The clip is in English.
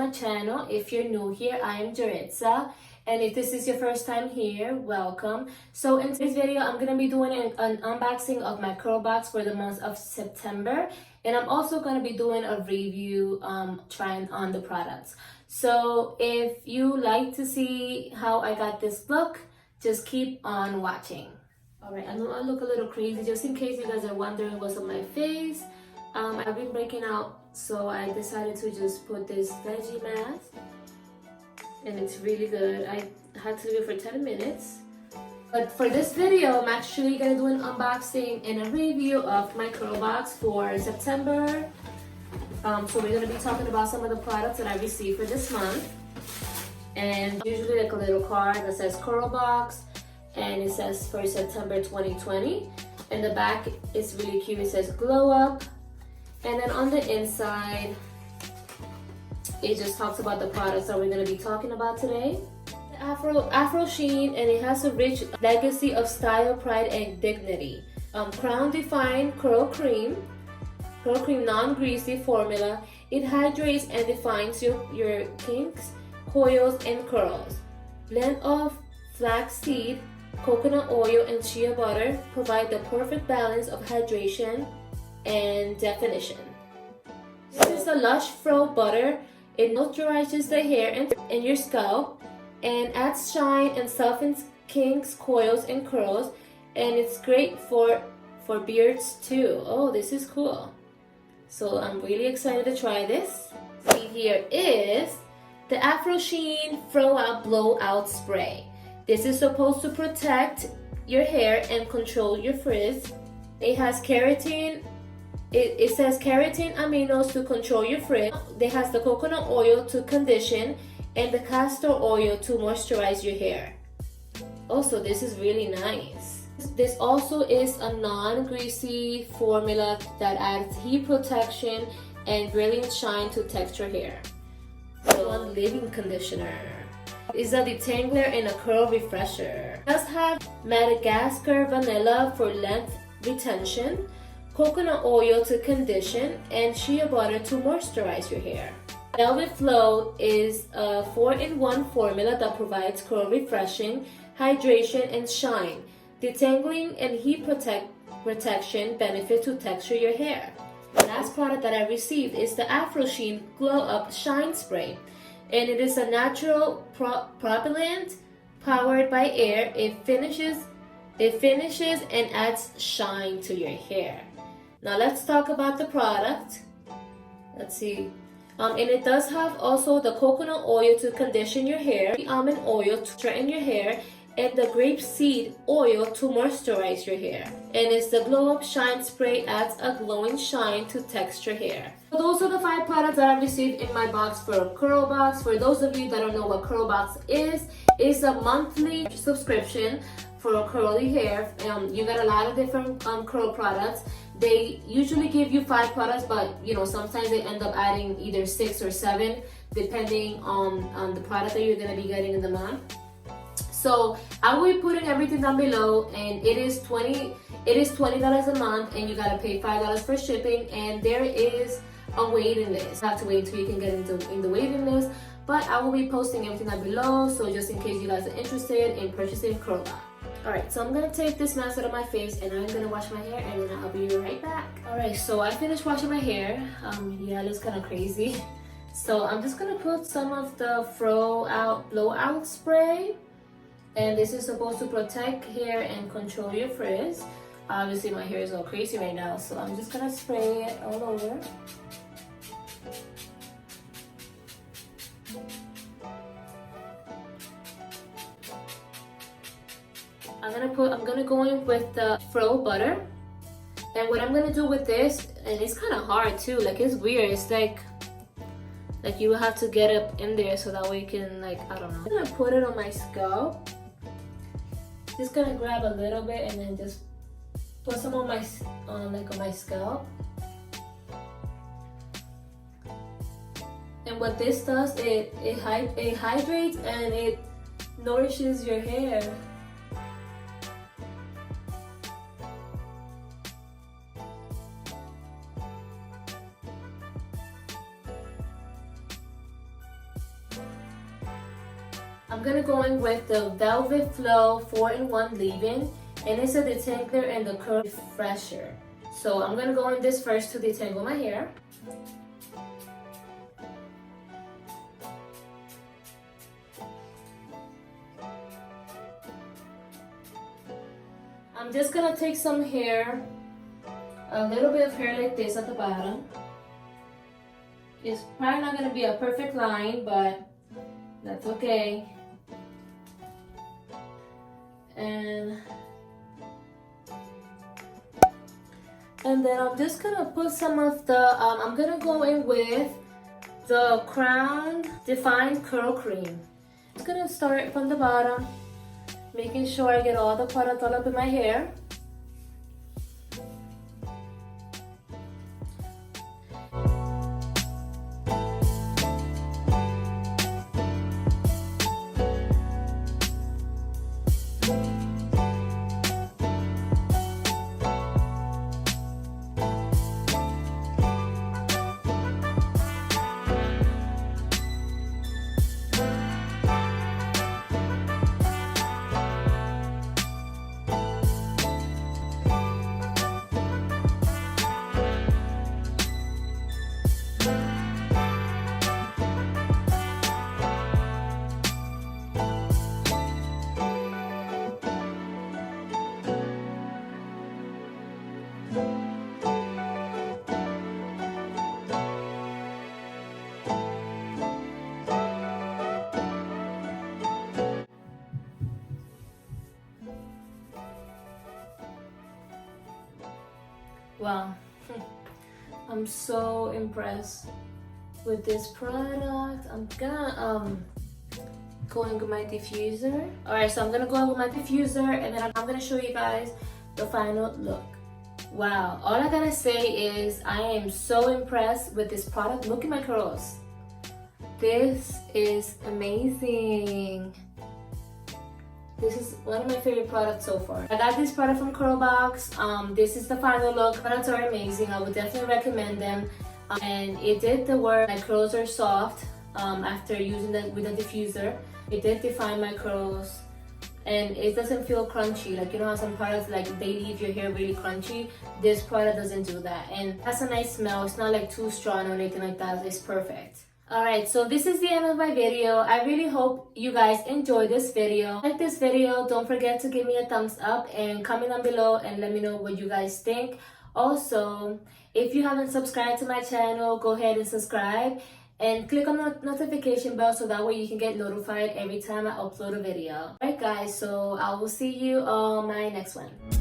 my channel. If you're new here, I am Jaritza, and if this is your first time here, welcome. So in today's video, I'm going to be doing an unboxing of my Curlbox for the month of September, and I'm also going to be doing a review trying on the products. So if you like to see how I got this look, just keep on watching. Alright, I know I look a little crazy. Just in case you guys are wondering what's on my face, I've been breaking out, so I decided to just put this Veggie mask, and it's really good. I had to leave it for 10 minutes. But for this video, I'm actually gonna do an unboxing and a review of my Curlbox for September. So we're gonna be talking about some of the products that I received for this month. And usually like a little card that says Curlbox, and it says for September 2020. And the back is really cute. It says glow up. And then on the inside, it just talks about the products that we're going to be talking about today. Afro Sheen, and it has a rich legacy of style, pride, and dignity. Crown Defined Curl Cream non-greasy formula. It hydrates and defines your kinks, coils, and curls. Blend of flaxseed, coconut oil, and shea butter provide the perfect balance of hydration and definition. This is the Lush Fro Butter. It moisturizes the hair and your scalp and adds shine and softens kinks, coils, and curls. And it's great for beards too. Oh, this is cool. So I'm really excited to try this. See, here is the Afro Sheen BlowOut Spray. This is supposed to protect your hair and control your frizz. It has keratin. It says keratin aminos to control your frizz. It has the coconut oil to condition and the castor oil to moisturize your hair. Also, this is really nice. This also is a non-greasy formula that adds heat protection and brilliant shine to texture hair. So, one leave-in conditioner is a detangler and a curl refresher. It does have Madagascar vanilla for length retention, coconut oil to condition, and shea butter to moisturize your hair. Velvet Flow is a 4-in-1 formula that provides curl refreshing, hydration, and shine. Detangling and heat protection benefit to texture your hair. The last product that I received is the Afro Sheen Glow Up Shine Spray, and it is a natural propellant powered by air. It finishes and adds shine to your hair. Now let's talk about the product. Let's see. And it does have also the coconut oil to condition your hair, the almond oil to straighten your hair, and the grapeseed oil to moisturize your hair. And it's the Glow Up Shine Spray, adds a glowing shine to texture hair. So those are the 5 products that I received in my box for Curlbox. For those of you that don't know what Curlbox is, it's a monthly subscription for curly hair. You get a lot of different curl products. They usually give you 5 products, but sometimes they end up adding either 6 or 7 depending on the product that you're going to be getting in the month. So I will be putting everything down below, and it is $20 a month, and you gotta pay $5 for shipping, and there is a waiting list. You have to wait until you can get in the waiting list, but I will be posting everything down below, so just in case you guys are interested in purchasing Curlbox. Alright, so I'm gonna take this mask out of my face, and I'm gonna wash my hair, and then I'll be right back. Alright, so I finished washing my hair. Yeah, it looks kind of crazy. So I'm just gonna put some of the BlowOut spray. And this is supposed to protect hair and control your frizz. Obviously my hair is all crazy right now, so I'm just gonna spray it all over. I'm gonna go in with the Fro butter. And what I'm gonna do with this, and it's kind of hard too, like it's weird, it's like you have to get up in there so that way you can, I don't know. I'm gonna put it on my scalp. Just gonna grab a little bit and then just put some on my scalp. And what this does, it hydrates and it nourishes your hair. gonna go in with the Velvet Flow 4-in-1 leave-in, and it's a detangler and the curl refresher. So I'm gonna go in this first to detangle my hair. I'm just gonna take some hair, a little bit of hair like this at the bottom. It's probably not gonna be a perfect line, but that's okay. And then I'm just gonna put some of the, I'm gonna go in with the Crown Define Curl Cream. I'm just gonna start from the bottom, making sure I get all the product all up in my hair. Wow, I'm so impressed with this product. I'm gonna go in with my diffuser. Alright, so I'm gonna go in with my diffuser, and then I'm gonna show you guys the final look. Wow, all I gotta say is I am so impressed with this product. Look at my curls. This is amazing. This is one of my favorite products so far. I got this product from Curlbox. This is the final look. Products are amazing. I would definitely recommend them. And it did the work. My curls are soft after using that with the diffuser. It did define my curls. And it doesn't feel crunchy. Like, you know how some products, like, they leave your hair really crunchy? This product doesn't do that. And it has a nice smell. It's not like too strong or anything like that. It's perfect. Alright, so this is the end of my video. I really hope you guys enjoyed this video. Like this video, don't forget to give me a thumbs up and comment down below and let me know what you guys think. Also, if you haven't subscribed to my channel, go ahead and subscribe and click on the notification bell so that way you can get notified every time I upload a video. Alright guys, so I will see you on my next one.